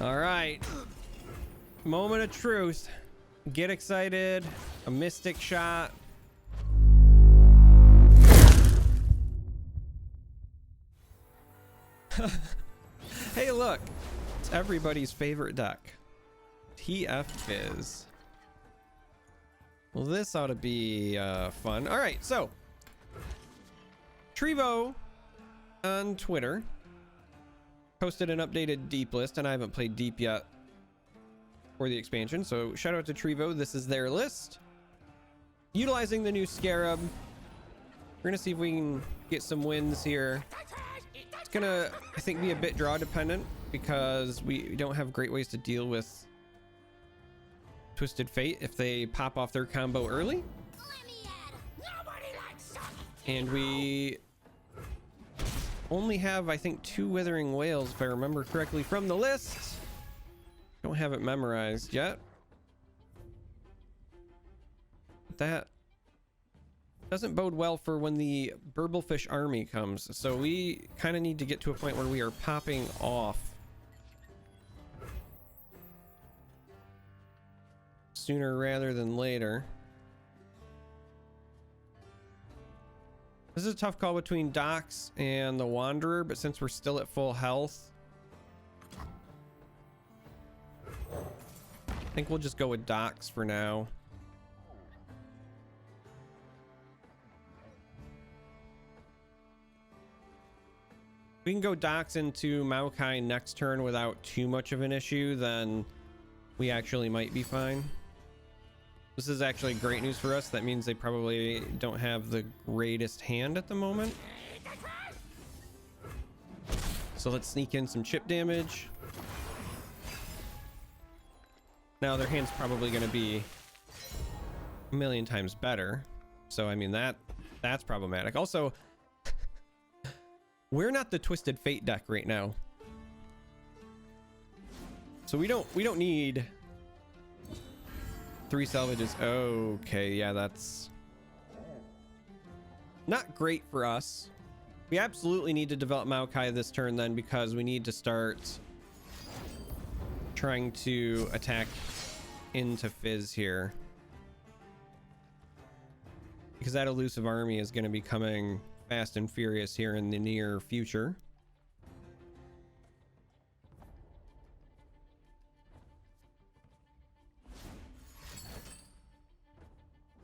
All right. Moment of truth. Get excited. A mystic shot. Hey, look. It's everybody's favorite deck. TF Fizz. Well, this ought to be fun. All right, so Trevo on Twitter posted an updated deep list, and I haven't played deep yet for the expansion, so shout out to Trevo. This is their list. Utilizing the new Scarab, we're gonna see if we can get some wins here. It's gonna, I think, be a bit draw dependent because we don't have great ways to deal with Twisted Fate if they pop off their combo early. And we only have, I think, 2 Withering Whales, if I remember correctly from the list. Don't have it memorized yet. That doesn't bode well for when the Burblefish army comes. So we kind of need to get to a point where we are popping off sooner rather than later. This is a tough call between Dox and the Wanderer, but since we're still at full health, I think we'll just go with Dox for now. We can go Dox into Maokai next turn without too much of an issue, then we actually might be fine. This is actually great news for us. That means they probably don't have the greatest hand at the moment. So let's sneak in some chip damage. Now their hand's probably going to be a million times better. So I mean that's problematic. Also, we're not the Twisted Fate deck right now. So we don't need 3 salvages. Okay, yeah, that's not great for us. We absolutely need to develop Maokai this turn then, because we need to start trying to attack into Fizz here, because that elusive army is going to be coming fast and furious here in the near future.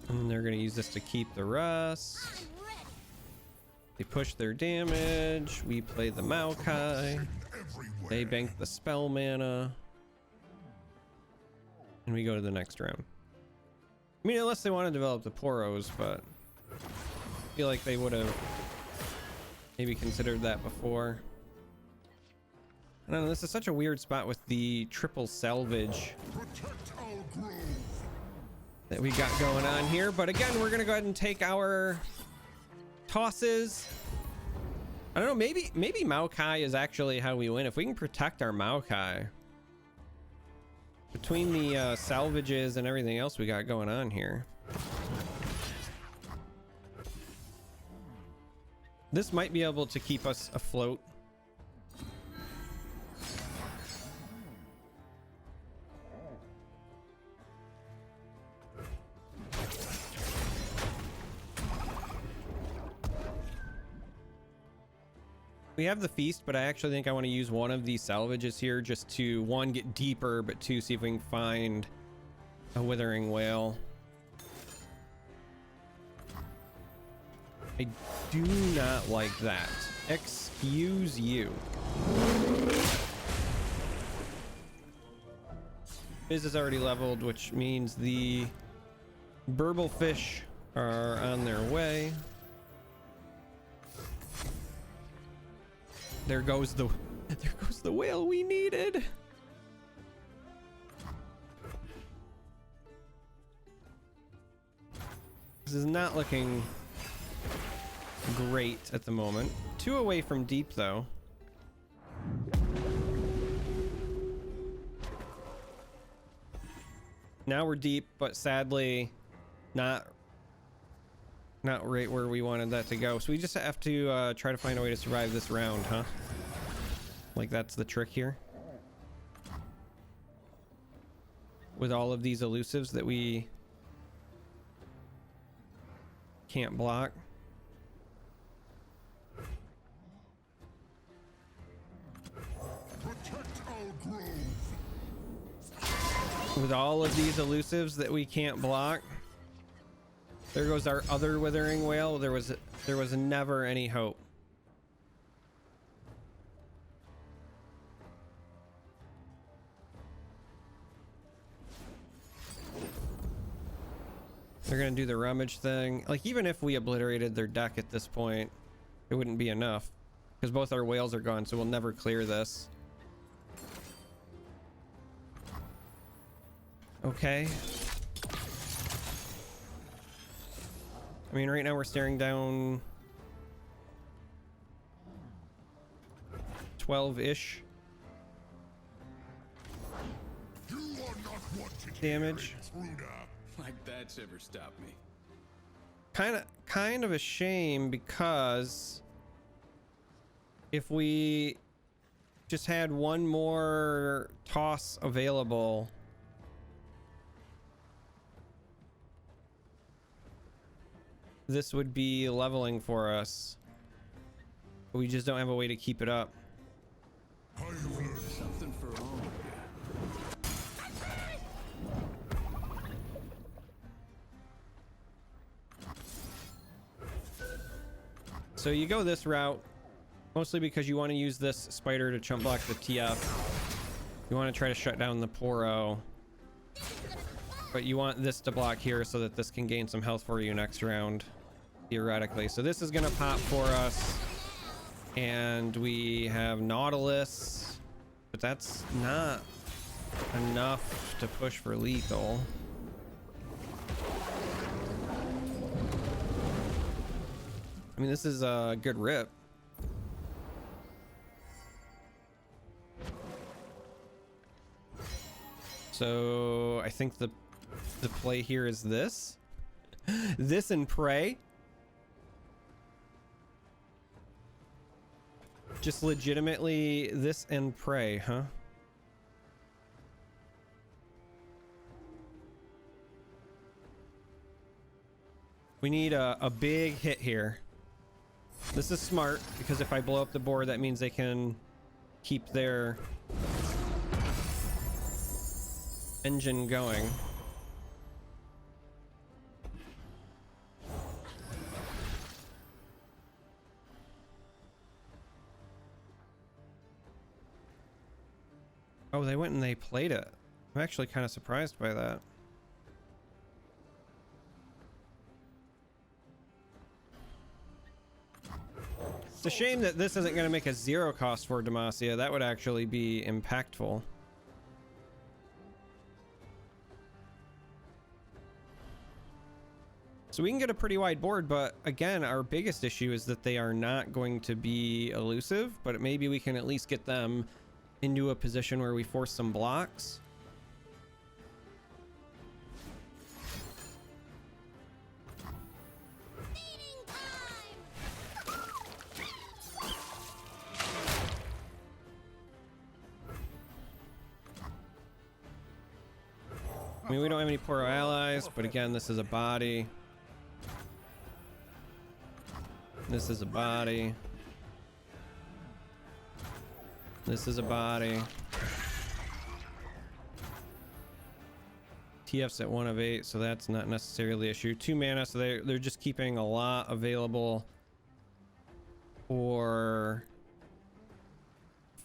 And they're going to use this to keep the rust. They push their damage. We play the Maokai. They bank the spell mana. And we go to the next round. I mean, unless they want to develop the Poros, but I feel like they would have maybe considered that before. I don't know, this is such a weird spot with the triple salvage that we got going on here. But again, we're gonna go ahead and take our tosses. I don't know, maybe Maokai is actually how we win. If we can protect our Maokai between the salvages and everything else we got going on here, this might be able to keep us afloat. We have the feast, but I actually think I want to use one of these salvages here just to, 1, get deeper, but 2, see if we can find a Withering Whale. I do not like that. Excuse you. Fizz is already leveled, which means the Burblefish are on their way. There goes the whale we needed. This is not looking great at the moment. 2 away from deep though. Now we're deep, but sadly not right where we wanted that to go. So we just have to try to find a way to survive this round, huh? Like, that's the trick here. with all of these elusives that we can't block. With all of these elusives that we can't block. There goes our other withering whale. There was never any hope. They're gonna do the rummage thing. Like, even if we obliterated their deck at this point, it wouldn't be enough because both our whales are gone, so we'll never clear this. Okay. I mean, right now we're staring down 12-ish damage. Like that's ever stopped me. Kind of a shame, because if we just had one more toss available, this would be leveling for us. We just don't have a way to keep it up. Something for all of you. So you go this route mostly because you want to use this spider to chump block the TF. You want to try to shut down the Poro, but you want this to block here so that this can gain some health for you next round, theoretically. So this is gonna pop for us, and we have Nautilus, but that's not enough to push for lethal. I mean, this is a good rip. So I think the play here is this. This and pray. Just legitimately this and pray, huh? We need a big hit here. This is smart, because if I blow up the board, that means they can keep their engine going. Oh, they went and they played it. I'm actually kind of surprised by that. It's a shame that this isn't going to make a zero cost for Demacia. That would actually be impactful. So we can get a pretty wide board, but again, our biggest issue is that they are not going to be elusive, but maybe we can at least get them into a position where we force some blocks. I mean, we don't have any Poro allies, but again, this is a body. This is a body. This is a body. TF's at 1 of 8, so that's not necessarily an issue. 2 mana, so they're just keeping a lot available for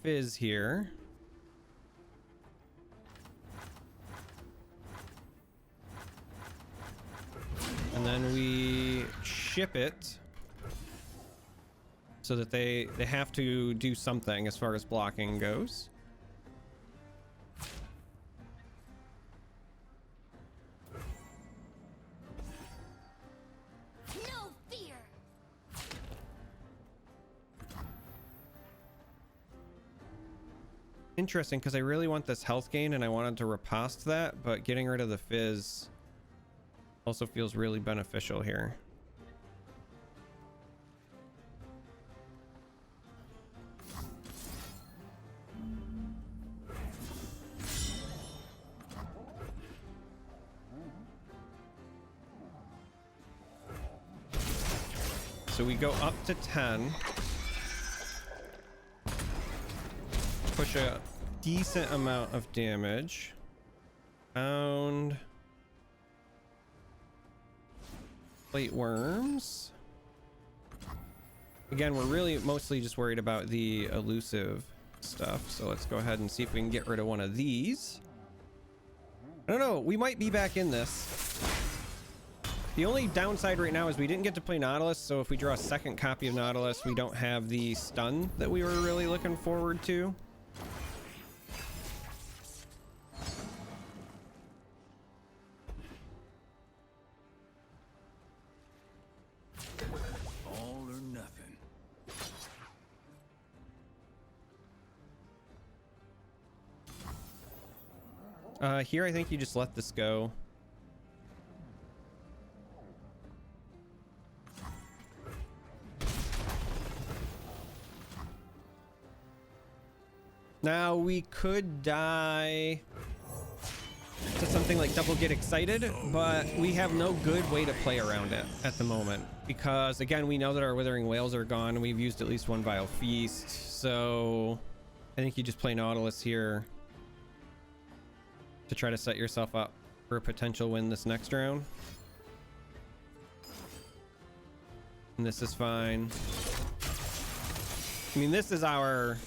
Fizz here. And then we ship it so that they have to do something as far as blocking goes. No fear. Interesting, because I really want this health gain and I wanted to riposte that, but getting rid of the Fizz also feels really beneficial here. So we go up to 10. Push a decent amount of damage. Found plate worms. Again, we're really mostly just worried about the elusive stuff. So let's go ahead and see if we can get rid of one of these. I don't know. We might be back in this. The only downside right now is we didn't get to play Nautilus. So if we draw a second copy of Nautilus, we don't have the stun that we were really looking forward to. All or nothing. Here, I think you just let this go. Now, we could die to something like Double Get Excited, but we have no good way to play around it at the moment. Because, again, we know that our Withering Whales are gone, and we've used at least one Vile Feast. So, I think you just play Nautilus here to try to set yourself up for a potential win this next round. And this is fine. I mean, this is our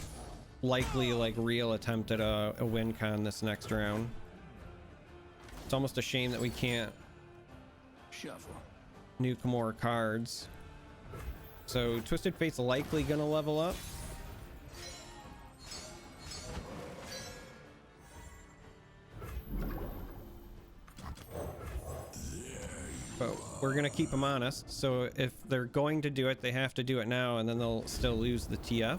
likely, like, real attempt at a win con this next round. It's almost a shame that we can't Shuffle. nuke more cards. So Twisted Fate's likely gonna level up. But we're gonna keep them honest. So if they're going to do it, they have to do it now, and then they'll still lose the TF.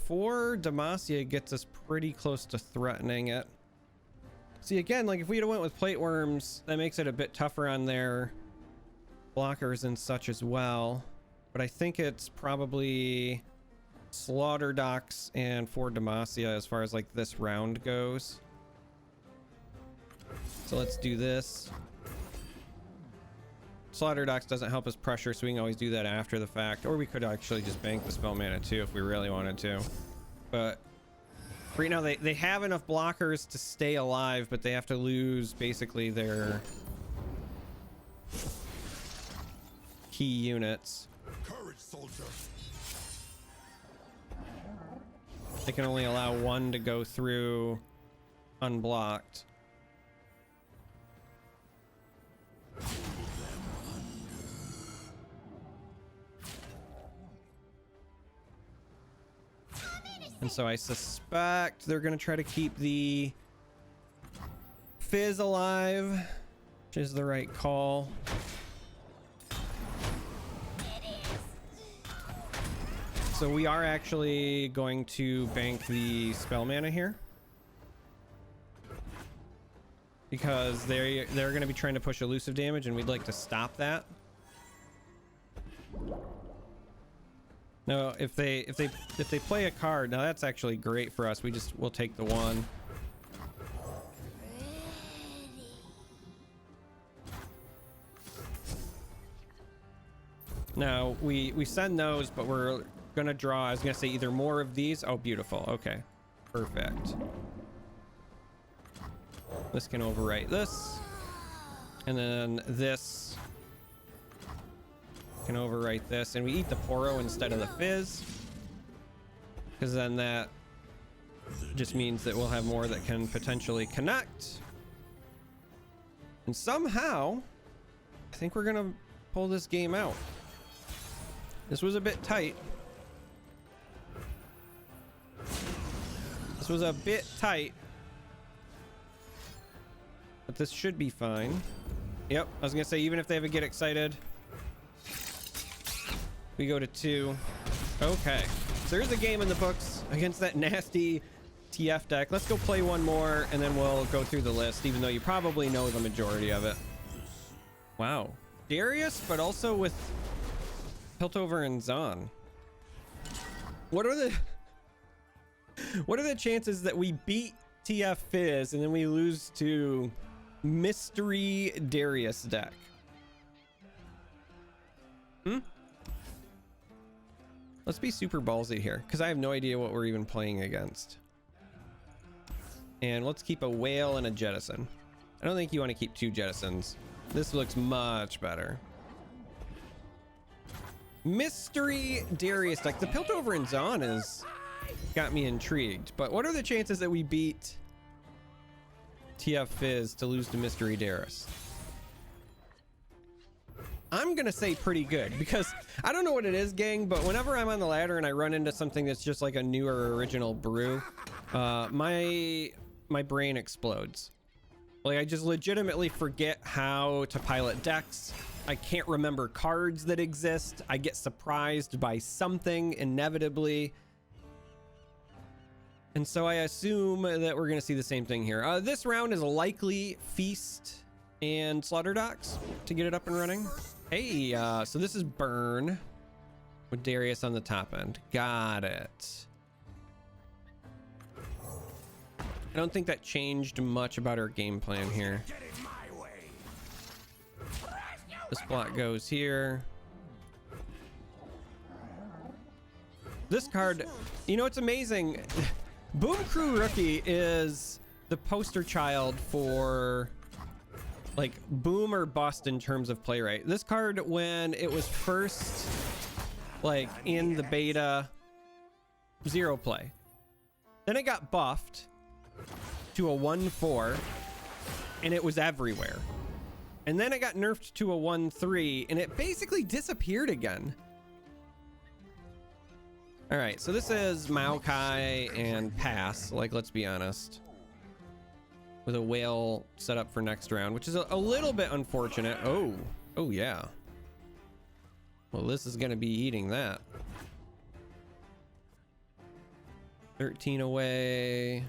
For Demacia gets us pretty close to threatening it. See, again, like if we had went with plate worms, that makes it a bit tougher on their blockers and such as well. But I think it's probably Slaughter Docks and for Demacia as far as like this round goes. So let's do this. Slaughter Docks doesn't help us pressure, so we can always do that after the fact. Or we could actually just bank the spell mana too if we really wanted to. But right now they have enough blockers to stay alive, but they have to lose basically their key units. Courage, soldier. They can only allow one to go through unblocked. And so I suspect they're going to try to keep the Fizz alive, which is the right call. So we are actually going to bank the spell mana here, because they're going to be trying to push elusive damage, and we'd like to stop that. No, if they play a card, now that's actually great for us. We'll take the one. Now we send those, but we're gonna draw. I was gonna say either more of these. Oh, beautiful. Okay, perfect. This can overwrite this, and then this can overwrite this, and we eat the Poro instead of the Fizz, because then that just means that we'll have more that can potentially connect. And somehow I think we're gonna pull this game out. This was a bit tight. This was a bit tight, but this should be fine. Yep, I was gonna say, even if they have a Get Excited, we go to 2. Okay, so there's a game in the books against that nasty TF deck. Let's go play one more, and then we'll go through the list, even though you probably know the majority of it. Wow. Darius, but also with Piltover and Zon. What are the chances that we beat TF Fizz and then we lose to Mystery Darius deck? Let's be super ballsy here, because I have no idea what we're even playing against. And let's keep a whale and a jettison. I don't think you want to keep 2 jettisons. This looks much better. Mystery Darius deck. The Piltover and Zon has got me intrigued. But what are the chances that we beat TF Fizz to lose to Mystery Darius? I'm gonna say pretty good, because I don't know what it is, gang, but whenever I'm on the ladder and I run into something that's just like a new or original brew, my brain explodes. Like, I just legitimately forget how to pilot decks. I can't remember cards that exist. I get surprised by something inevitably. And so I assume that we're gonna see the same thing here. This round is likely Feast and Slaughter Docks to get it up and running. Hey, so this is Burn with Darius on the top end. Got it. I don't think that changed much about our game plan here. This block goes here. This card, you know, it's amazing. Boom Crew Rookie is the poster child for like boom or bust in terms of play rate. This card, when it was first like in the beta, 0 play. Then it got buffed to a 1/4 and it was everywhere. And then it got nerfed to a 1/3 and it basically disappeared again. All right, so this is Maokai and pass, like, let's be honest, with a whale set up for next round, which is a little bit unfortunate. Oh yeah. Well, this is gonna be eating that. 13 away.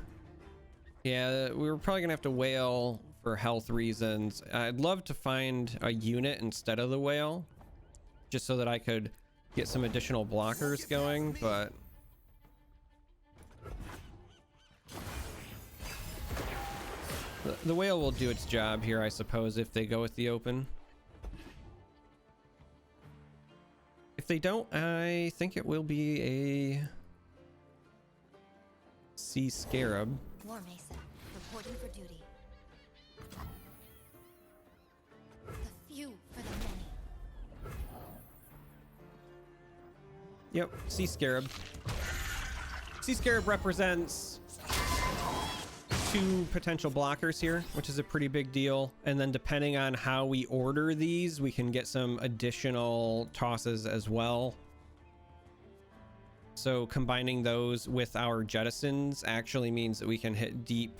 Yeah, we were probably gonna have to whale for health reasons. I'd love to find a unit instead of the whale, just so that I could get some additional blockers going, but the whale will do its job here, I suppose, if they go with the open. If they don't, I think it will be a Sea Scarab. War Mesa, reporting for duty. The few for the many. Yep, Sea Scarab. Sea Scarab represents 2 potential blockers here, which is a pretty big deal. And then depending on how we order these, we can get some additional tosses as well. So combining those with our jettisons actually means that we can hit deep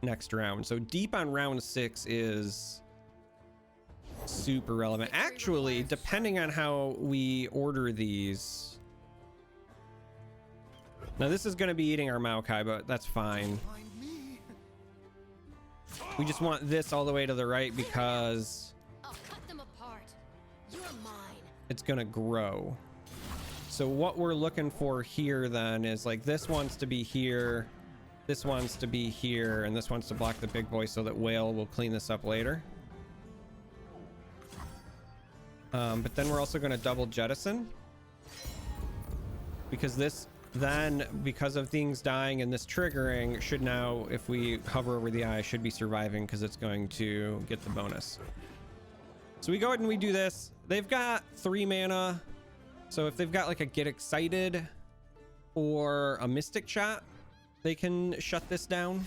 next round. So deep on round 6 is super relevant. Actually, depending on how we order these. Now this is going to be eating our Maokai, but that's fine. We just want this all the way to the right because I'll cut them apart. You're mine. it's going to grow. So what we're looking for here then is like this wants to be here, this wants to be here, and this wants to block the big boy so that whale will clean this up later. But then we're also going to double jettison because this then, because of things dying and this triggering, should now, if we hover over the eye, should be surviving because it's going to get the bonus. So we go ahead and we do this. They've got 3 mana. So if they've got like a Get Excited or a Mystic Shot, they can shut this down.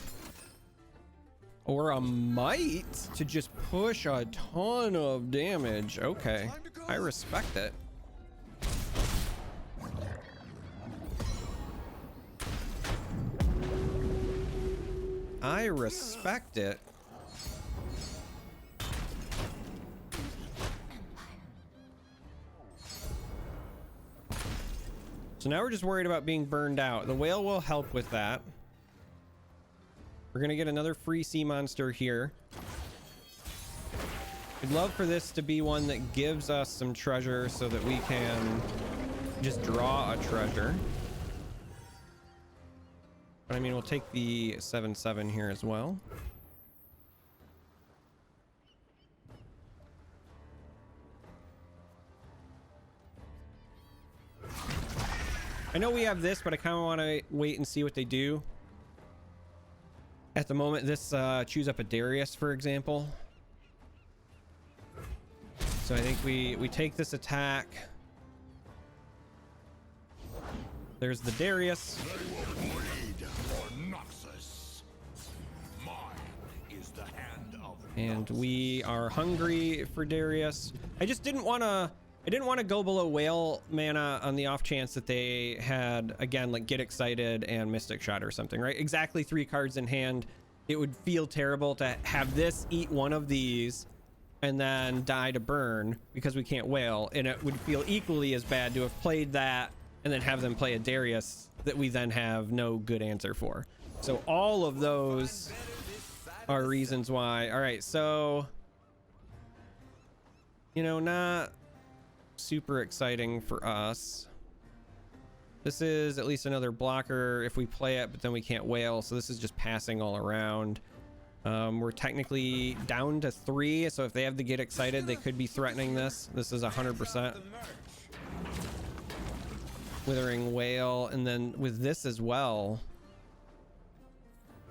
Or a Might to just push a ton of damage. Okay, I respect it. I respect it. So now we're just worried about being burned out. The whale will help with that. We're gonna get another free sea monster here. We'd love for this to be one that gives us some treasure so that we can just draw a treasure. But I mean, we'll take the 7/7 here as well. I know we have this, but I kind of want to wait and see what they do. At the moment, this chews up a Darius, for example. So I think we take this attack. There's the Darius. And we are hungry for Darius. I just didn't want to go below whale mana on the off chance that they had, again, like Get Excited and Mystic Shot or something, right? Exactly 3 cards in hand. It would feel terrible to have this eat one of these and then die to burn because we can't whale. And it would feel equally as bad to have played that and then have them play a Darius that we then have no good answer for. So all of those are reasons why. All right, so, you know, not super exciting for us. This is at least another blocker if we play it, but then we can't whale, so this is just passing all around. We're technically down to 3, so if they have the Get Excited, they could be threatening this. This is 100%. Withering Whale, and then with this as well,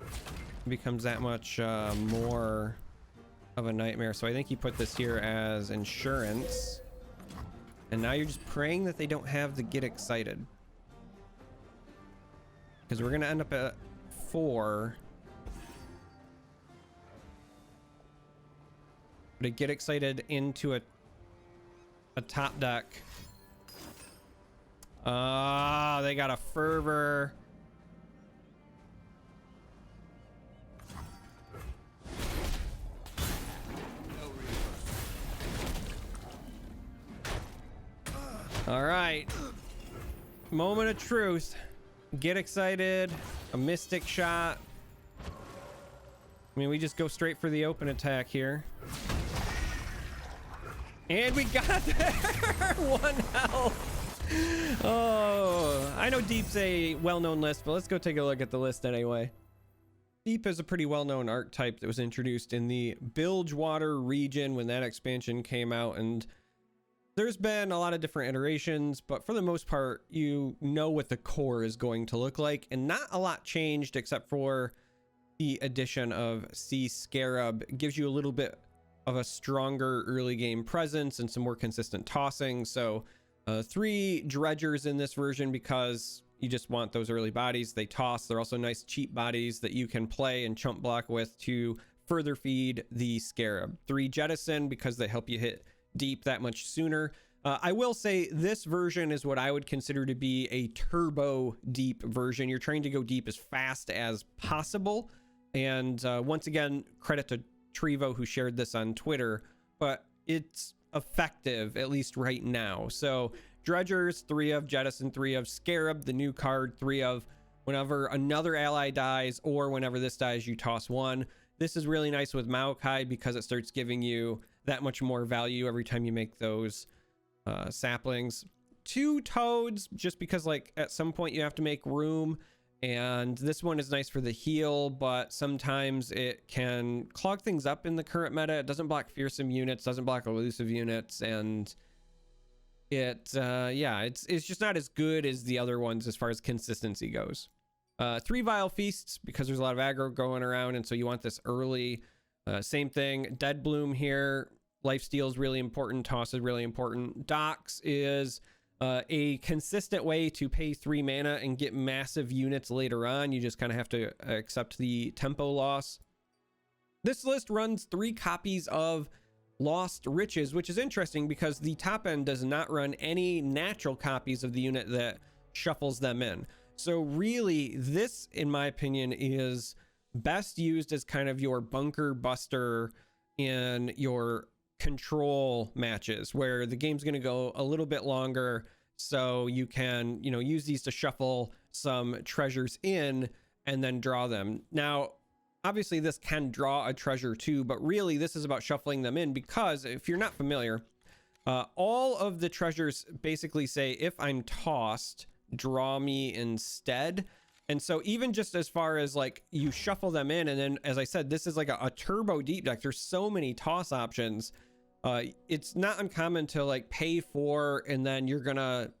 it becomes that much more of a nightmare. So I think he put this here as insurance. And now you're just praying that they don't have the Get Excited. Because we're going to end up at 4. To Get Excited into a top deck. They got a Fervor. All right. Moment of truth. Get Excited. A Mystic Shot. I mean, we just go straight for the open attack here. And we got there! 1 health! Oh, I know Deep's a well-known list, but let's go take a look at the list anyway. Deep is a pretty well-known archetype that was introduced in the Bilgewater region when that expansion came out, and there's been a lot of different iterations, but for the most part, you know what the core is going to look like, and not a lot changed except for the addition of Sea Scarab. It gives you a little bit of a stronger early game presence and some more consistent tossing. So 3 dredgers in this version because you just want those early bodies. They toss. They're also nice cheap bodies that you can play and chump block with to further feed the Scarab. 3 jettison because they help you hit deep that much sooner. I will say this version is what I would consider to be a turbo deep version. You're trying to go deep as fast as possible. And once again, credit to Trevo who shared this on Twitter, but it's effective at least right now. So dredgers, 3 of jettison, 3 of Scarab, the new card, 3 of whenever another ally dies or whenever this dies, you toss 1. This is really nice with Maokai because it starts giving you that much more value every time you make those saplings. 2 toads, just because like at some point you have to make room. And this one is nice for the heal, but sometimes it can clog things up in the current meta. It doesn't block fearsome units, doesn't block elusive units, and it yeah, it's just not as good as the other ones as far as consistency goes. 3 Vile Feasts because there's a lot of aggro going around, and so you want this early. Same thing, Dead Bloom here. Lifesteal is really important, toss is really important. Docks is a consistent way to pay 3 mana and get massive units later on. You just kind of have to accept the tempo loss. This list runs 3 copies of Lost Riches, which is interesting because the top end does not run any natural copies of the unit that shuffles them in. So really, this, in my opinion, is best used as kind of your bunker buster in your control matches where the game's going to go a little bit longer, so you can, you know, use these to shuffle some treasures in and then draw them. Now, obviously this can draw a treasure too, but really this is about shuffling them in, because if you're not familiar, all of the treasures basically say, if I'm tossed, draw me instead. And so even just as far as like you shuffle them in, and then as I said, this is like a turbo deep deck. There's so many toss options. It's not uncommon to like pay for, and then you're gonna,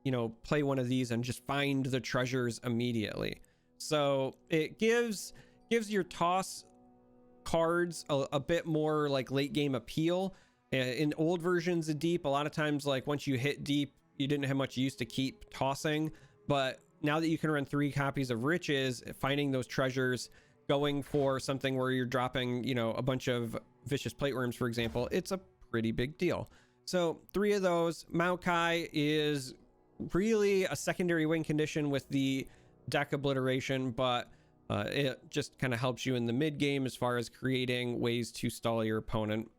you know, play one of these and just find the treasures immediately. So it gives your toss cards a bit more like late game appeal. In old versions of deep, a lot of times, like once you hit deep, you didn't have much use to keep tossing, but now that you can run 3 copies of riches, finding those treasures, going for something where you're dropping, you know, a bunch of vicious plate worms, for example, it's a pretty big deal. So 3 of those. Maokai is really a secondary win condition with the deck obliteration, but it just kind of helps you in the mid game as far as creating ways to stall your opponent.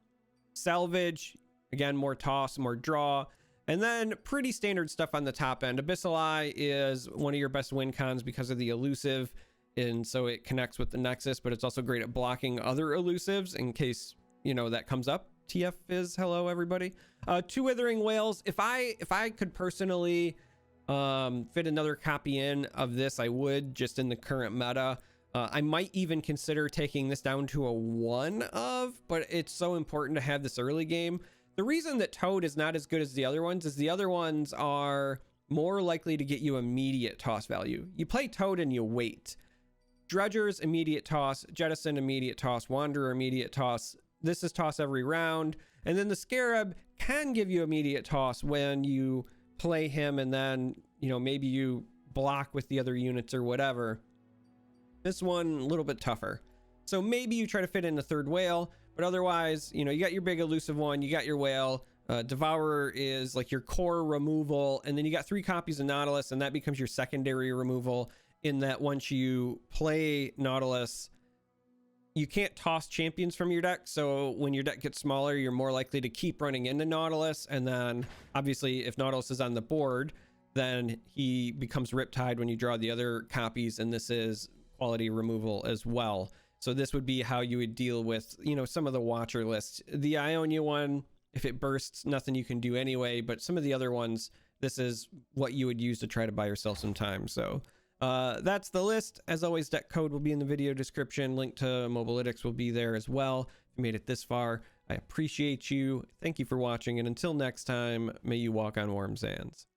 Salvage, again, more toss, more draw. And then pretty standard stuff on the top end. Abyssal Eye is one of your best win cons because of the elusive, and so it connects with the Nexus, but it's also great at blocking other elusives in case, you know, that comes up. TF is hello, everybody. 2 Withering Whales. If I could personally fit another copy in of this, I would, just in the current meta. I might even consider taking this down to a 1 of, but it's so important to have this early game. The reason that Toad is not as good as the other ones is the other ones are more likely to get you immediate toss value. You play Toad and you wait. Dredgers, immediate toss. Jettison, immediate toss. Wanderer, immediate toss. This is toss every round. And then the Scarab can give you immediate toss when you play him, and then, you know, maybe you block with the other units or whatever. This one, a little bit tougher. So maybe you try to fit in the 3rd whale, but otherwise, you know, you got your big elusive one, you got your whale. Devourer is like your core removal, and then you got 3 copies of Nautilus, and that becomes your secondary removal, in that once you play Nautilus, you can't toss champions from your deck. So when your deck gets smaller, you're more likely to keep running into Nautilus. And then obviously if Nautilus is on the board, then he becomes Riptide when you draw the other copies, and this is quality removal as well. So this would be how you would deal with, you know, some of the watcher lists. The Ionia one, if it bursts, nothing you can do anyway, but some of the other ones, this is what you would use to try to buy yourself some time. So that's the list. As always, deck code will be in the video description. Link to Mobalytics will be there as well. If you made it this far, I appreciate you. Thank you for watching, and until next time, may you walk on warm sands.